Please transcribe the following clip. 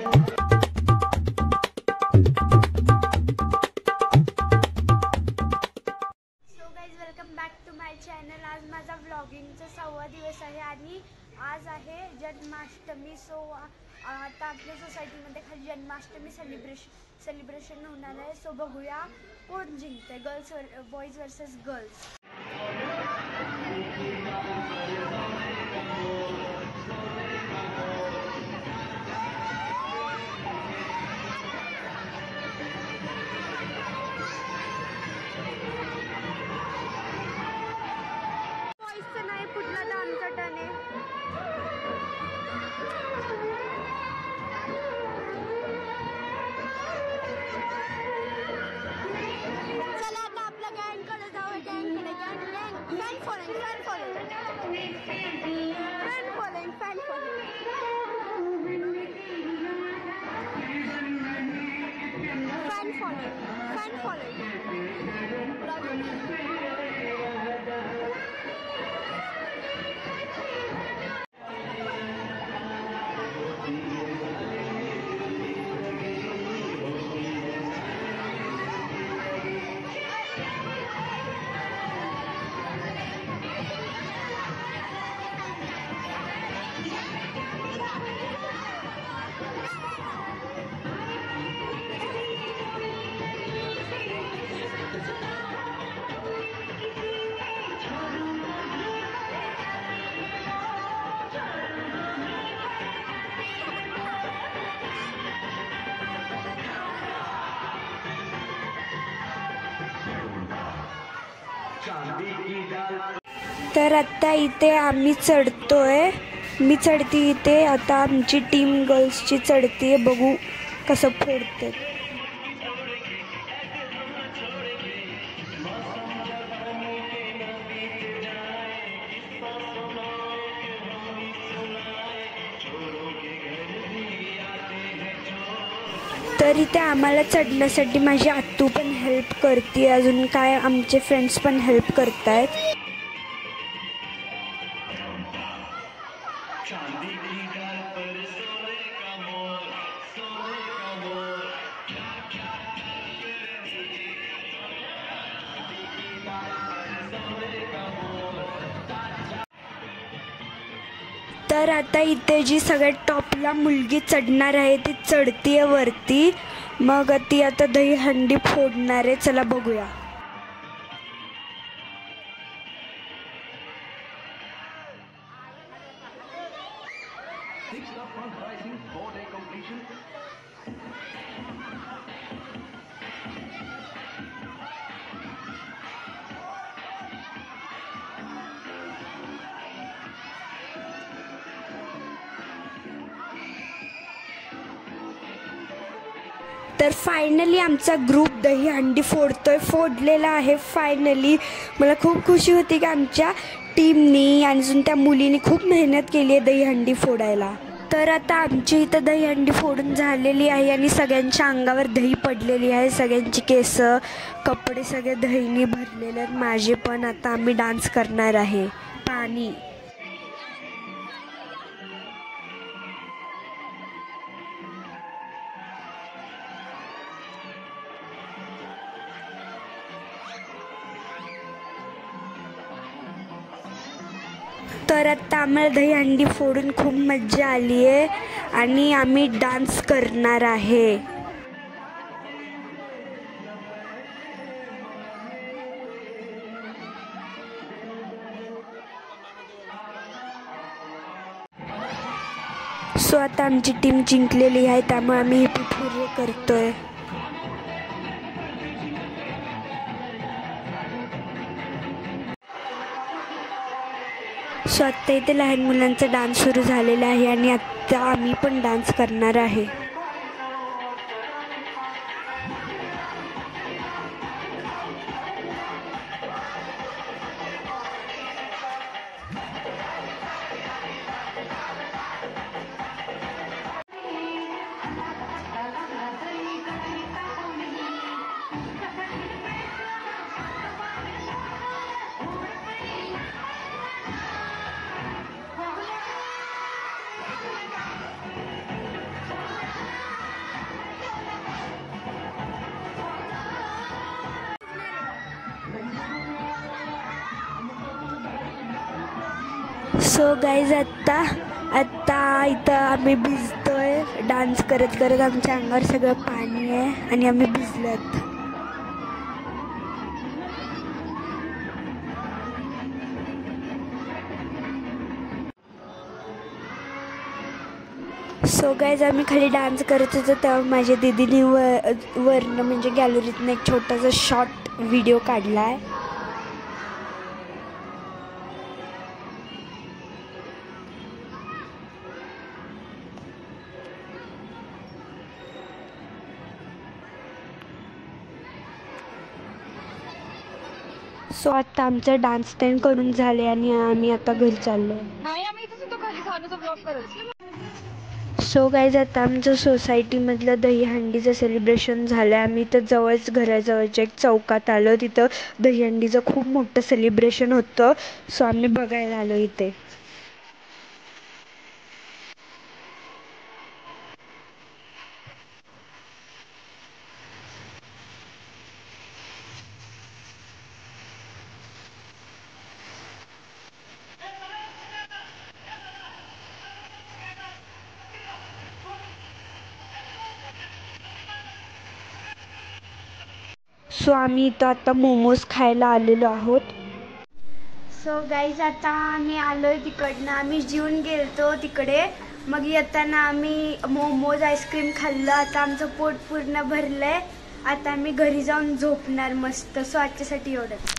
Welcome back to my channel. आज माझा व्लॉगिंगचा 6वा दिवस आहे आणि आज आहे जन्माष्टमी। सो आता आपल्या सोसायटीमध्ये खाली जन्माष्टमी सेलिब्रेशन होणार आहे। सो बघूया कोण जिंकते, बॉईज वर्सेस गर्ल्स। तर आता इथे आम्ही चढतोय, मी चढती इथे। आता आमची टीम गर्ल्सची चढतीये, बघू कसं फोडते। तर इथे आम्हाला चढण्यासाठी माझी आत्तू पण हेल्प करते, अजून काय आमचे फ्रेंड्स पण हेल्प करतायत। तर आता इथे जी सगळ्यात टॉपला मुलगी चढणार आहे ती चढतीये वरती, मग ती आता दहीहंडी फोडणार आहे। चला बघूया। तर फायनली आमचा ग्रुप दहीहंडी फोडलेला आहे। फायनली मला खूप खुशी होती की आमच्या टीमनी आणि अजून त्या मुलीने खूप मेहनत केली आहे दहीहंडी फोडायला। तर आता आमची इथं दहीहंडी फोडून झालेली आहे आणि सगळ्यांच्या अंगावर दही पडलेली आहे, सगळ्यांची केस कपडे सगळे दहीने भरलेले आहेत, माझे पण। आता आम्ही डान्स करणार आहे पाणी। तर आता आम्हाला दहीहंडी फोडून खूप मज्जा आली आहे आणि आम्ही डान्स करणार आहे। सो आता आमची टीम जिंकलेली आहे, त्यामुळे आम्ही हिप्पी करतोय। सो आत्ता इथे लहान मुलांचा डान्स सुरू झालेला आहे आणि आता आम्ही पण डान्स करणार आहे। सो गाईज आत्ता इथं आम्ही भिजतोय, डान्स करत करत आमच्या अंगावर सगळं पाणी आहे आणि आम्ही भिजलोत. सो गाईज आम्ही खाली डान्स करत होतो तेव्हा माझ्या दीदीने वरनं म्हणजे गॅलरीतनं एक छोटासा शॉर्ट व्हिडिओ काढला आहे. सो आता आमचं डान्स टेन करून झाले आणि आम्ही आता घरी चाललो. सो गाईज आता आमचं सोसायटीमधलं दहीहंडीचं सेलिब्रेशन झालं आहे. आम्ही तर जवळच घराजवळच्या एक चौकात आलो, तिथं दहीहंडीचं खूप मोठं सेलिब्रेशन होतं. सो आम्ही बघायला आलो इथे. सो आम्ही इथं आता मोमोज खायला आलेलो आहोत. सो गाईज आता आम्ही आलोय तिकडनं, आम्ही जेवून गेलतो तिकडे, मग येताना आम्ही मोमोज आईस्क्रीम खाल्लं. आता आमचं पोट पूर्ण भरलंय. आता आम्ही घरी जाऊन झोपणार मस्त. सो आजच्यासाठी एवढंच.